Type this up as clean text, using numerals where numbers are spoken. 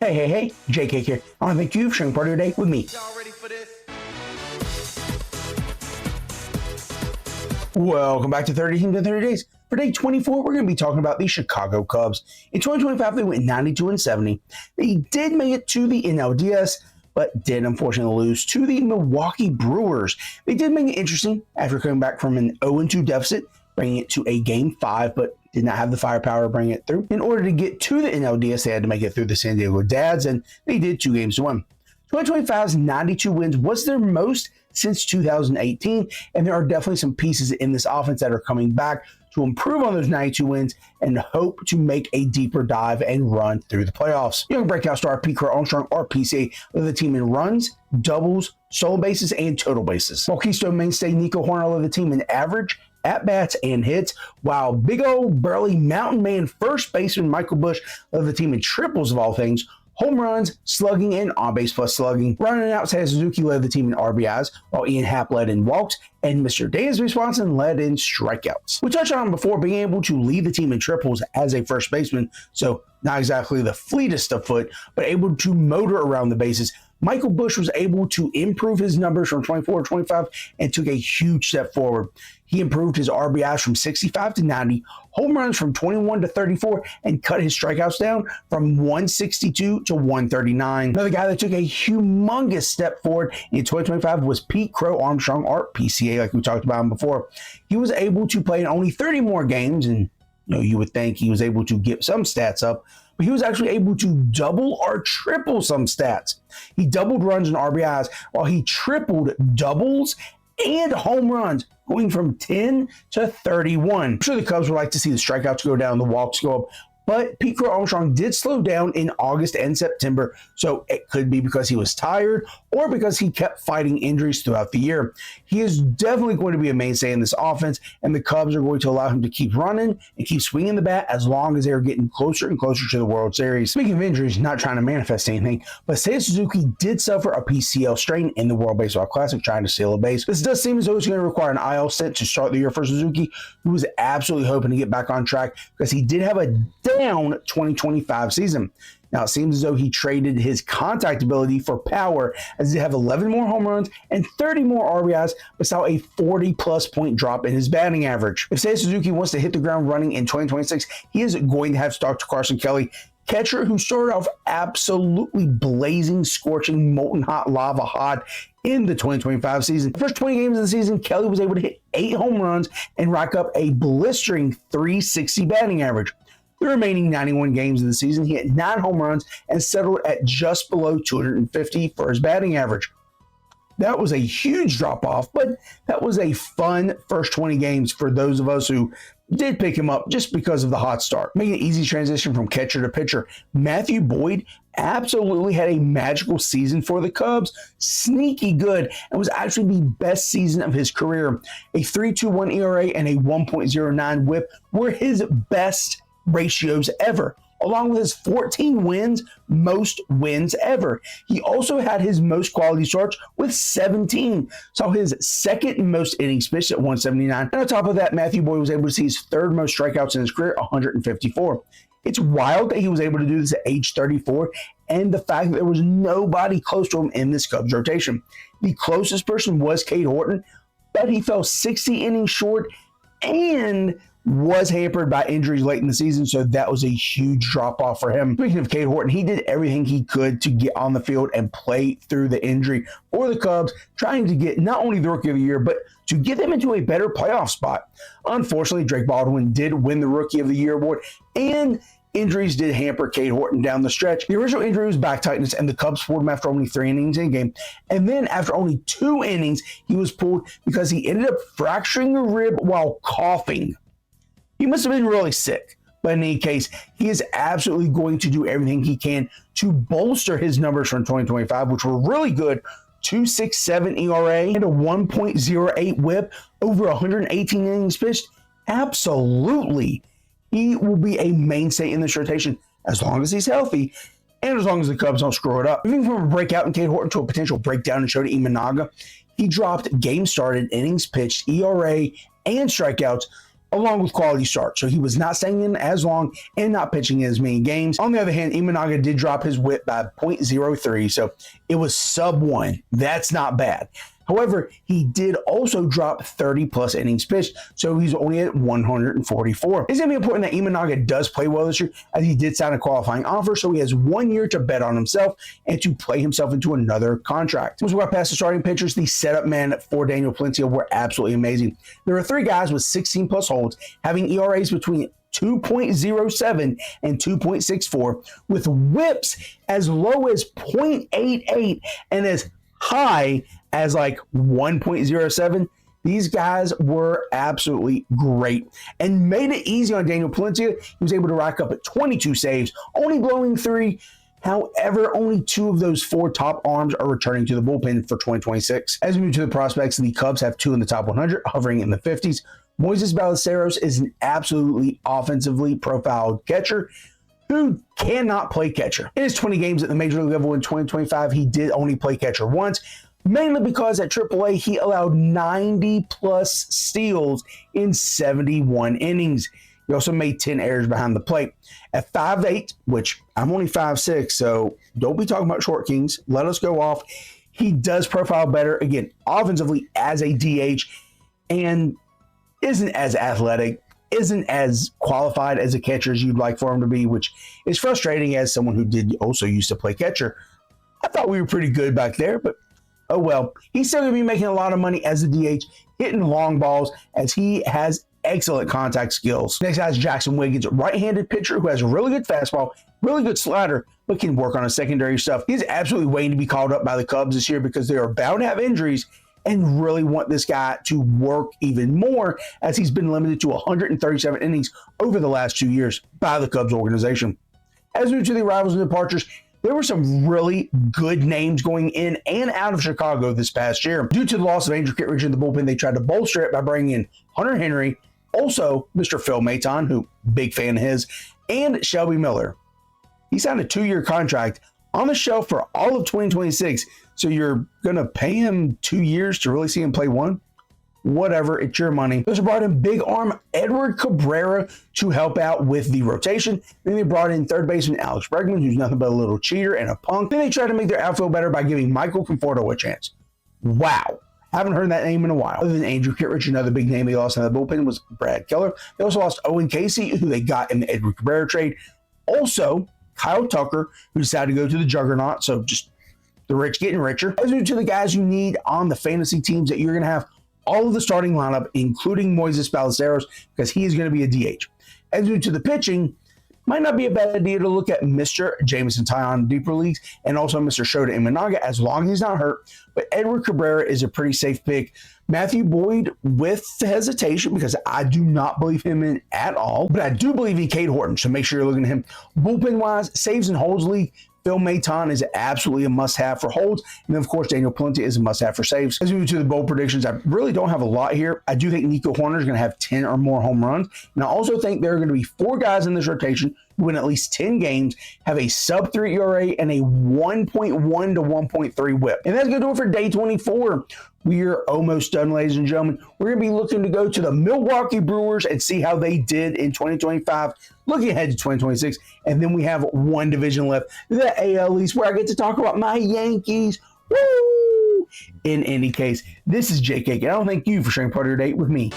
Hey, JK here. I want to thank you for sharing part of your day with me. Y'all ready for this? Welcome back to 30 Teams in 30 Days. For day 24, we're going to be talking about the Chicago Cubs. In 2025, they went 92-70. They did make it to the NLDS, but did unfortunately lose to the Milwaukee Brewers. They did make it interesting after coming back from an 0-2 deficit, bringing it to a Game 5, but did not have the firepower to bring it through. In order to get to the NLDS, they had to make it through the San Diego Dads, and they did 2-1. 2025's 92 wins was their most since 2018, and there are definitely some pieces in this offense that are coming back to improve on those 92 wins and hope to make a deeper dive and run through the playoffs. Young breakout star Pete Armstrong, or PCA, led the team in runs, doubles, solo bases, and total bases. While Keystone mainstay Nico Horner led the team in average, at-bats, and hits, while big old burly mountain man first baseman Michael Busch led the team in triples of all things, home runs, slugging, and on-base plus slugging. Running out, Seiya Suzuki led the team in RBIs, while Ian Happ led in walks, and Mr. Dansby Swanson led in strikeouts. We touched on before being able to lead the team in triples as a first baseman, so not exactly the fleetest of foot, but able to motor around the bases. Michael Busch was able to improve his numbers from 24 to 25 and took a huge step forward. He improved his RBIs from 65 to 90, home runs from 21 to 34, and cut his strikeouts down from 162 to 139. Another guy that took a humongous step forward in 2025 was Pete Crow Armstrong, or PCA, like we talked about him before. He was able to play in only 30 more games, and you would think he was able to get some stats up, but he was actually able to double or triple some stats. He doubled runs and RBIs while he tripled doubles and home runs, going from 10 to 31. I'm sure the Cubs would like to see the strikeouts go down, the walks go up, but Pete Crow Armstrong did slow down in August and September, so it could be because he was tired or because he kept fighting injuries throughout the year. He is definitely going to be a mainstay in this offense, and the Cubs are going to allow him to keep running and keep swinging the bat as long as they're getting closer and closer to the World Series. Speaking of injuries, not trying to manifest anything, but Seiya Suzuki did suffer a PCL strain in the World Baseball Classic trying to steal a base. This does seem as though it's going to require an IL stint to start the year for Suzuki, who was absolutely hoping to get back on track because he did have a down 2025 season. Now, it seems as though he traded his contact ability for power, as he have 11 more home runs and 30 more RBIs, but saw a 40-plus point drop in his batting average. If Seiya Suzuki wants to hit the ground running in 2026, he is going to have to talk to Carson Kelly, catcher who started off absolutely blazing, scorching, molten hot, lava hot in the 2025 season. The first 20 games of the season, Kelly was able to hit 8 home runs and rack up a blistering 360 batting average. The remaining 91 games of the season, he hit 9 home runs and settled at just below 250 for his batting average. That was a huge drop-off, but that was a fun first 20 games for those of us who did pick him up just because of the hot start. Making an easy transition from catcher to pitcher, Matthew Boyd absolutely had a magical season for the Cubs. Sneaky good, and was actually the best season of his career. A 3.21 ERA and a 1.09 WHIP were his best ratios ever, along with his 14 wins, most wins ever. He also had his most quality starts with 17, saw his second most innings pitched at 179, and on top of that, Matthew Boyd was able to see his third most strikeouts in his career, 154. It's wild that he was able to do this at age 34, and the fact that there was nobody close to him in this Cubs rotation. The closest person was Cade Horton, but he fell 60 innings short and was hampered by injuries late in the season, so that was a huge drop-off for him. Speaking of Cade Horton, he did everything he could to get on the field and play through the injury for the Cubs, trying to get not only the Rookie of the Year, but to get them into a better playoff spot. Unfortunately, Drake Baldwin did win the Rookie of the Year award, and injuries did hamper Cade Horton down the stretch. The original injury was back tightness, and the Cubs pulled him after only 3 innings in a game. And then after only 2 innings, he was pulled because he ended up fracturing a rib while coughing. He must have been really sick, but in any case, he is absolutely going to do everything he can to bolster his numbers from 2025, which were really good. 2.67 ERA and a 1.08 WHIP over 118 innings pitched. Absolutely. He will be a mainstay in this rotation as long as he's healthy and as long as the Cubs don't screw it up. Moving from a breakout in Cade Horton to a potential breakdown in Shota Imanaga, he dropped game started, innings pitched, ERA, and strikeouts along with quality starts. So he was not staying in as long and not pitching as many games. On the other hand, Imanaga did drop his whip by 0.03, so it was sub 1. That's not bad. However, he did also drop 30 plus innings pitched, so he's only at 144. It's going to be important that Imanaga does play well this year, as he did sign a qualifying offer, so he has 1 year to bet on himself and to play himself into another contract. Once we got past the starting pitchers, the setup men for Daniel Palencia were absolutely amazing. There are 3 guys with 16 plus holds, having ERAs between 2.07 and 2.64, with whips as low as 0.88 and as high as like 1.07. These guys were absolutely great and made it easy on Daniel Palencia. He was able to rack up at 22 saves, only blowing 3. However, only 2 of those 4 top arms are returning to the bullpen for 2026. As we move to the prospects, the Cubs have 2 in the top 100, hovering in the 50s. Moises Ballesteros is an absolutely offensively profiled catcher who cannot play catcher. In his 20 games at the major league level in 2025, he did only play catcher once, mainly because at AAA, he allowed 90 plus steals in 71 innings. He also made 10 errors behind the plate. At 5'8", which I'm only 5'6", so don't be talking about short kings. Let us go off. He does profile better, again, offensively as a DH, and isn't as athletic, isn't as qualified as a catcher as you'd like for him to be, which is frustrating as someone who did also used to play catcher. I thought we were pretty good back there, but oh well. He's still going to be making a lot of money as a DH, hitting long balls, as he has excellent contact skills. Next guy is Jackson Wiggins, right-handed pitcher who has a really good fastball, really good slider, but can work on his secondary stuff. He's absolutely waiting to be called up by the Cubs this year because they are bound to have injuries and really want this guy to work even more, as he's been limited to 137 innings over the last 2 years by the Cubs organization. As we move to the arrivals and departures, there were some really good names going in and out of Chicago this past year. Due to the loss of Andrew Kittredge in the bullpen, they tried to bolster it by bringing in Hunter Henry, also Mr. Phil Maton, who big fan of his, and Shelby Miller. He signed a 2-year contract on the shelf for all of 2026, so you're going to pay him 2 years to really see him play 1? Whatever, it's your money. They also brought in big arm Edward Cabrera to help out with the rotation. Then they brought in third baseman Alex Bregman, who's nothing but a little cheater and a punk. Then they tried to make their outfield better by giving Michael Conforto a chance. Wow. Haven't heard that name in a while. Other than Andrew Kittredge, another big name they lost in the bullpen was Brad Keller. They also lost Owen Casey, who they got in the Edward Cabrera trade. Also, Kyle Tucker, who decided to go to the Juggernaut, so just the rich getting richer. As we move to the guys you need on the fantasy teams that you're going to have all of the starting lineup, including Moises Ballesteros, because he is going to be a DH. As we move to the pitching, might not be a bad idea to look at Mr. Jameson Taillon deeper leagues and also Mr. Shota Imanaga, as long as he's not hurt. But Edward Cabrera is a pretty safe pick. Matthew Boyd with hesitation, because I do not believe him in at all, but I do believe in Cade Horton, so make sure you're looking at him. Bullpen-wise, saves and holds league, Phil Maton is absolutely a must-have for holds. And then, of course, Daniel Palencia is a must-have for saves. As we move to the bold predictions, I really don't have a lot here. I do think Nico Horner is going to have 10 or more home runs. And I also think there are going to be 4 guys in this rotation who win at least 10 games, have a sub-3 ERA, and a 1.1 to 1.3 whip. And that's going to do it for day 24. We're almost done, ladies and gentlemen. We're going to be looking to go to the Milwaukee Brewers and see how they did in 2025, looking ahead to 2026. And then we have one division left, the AL East, where I get to talk about my Yankees. Woo! In any case, this is Jake Aiken. I don't thank you for sharing part of your day with me.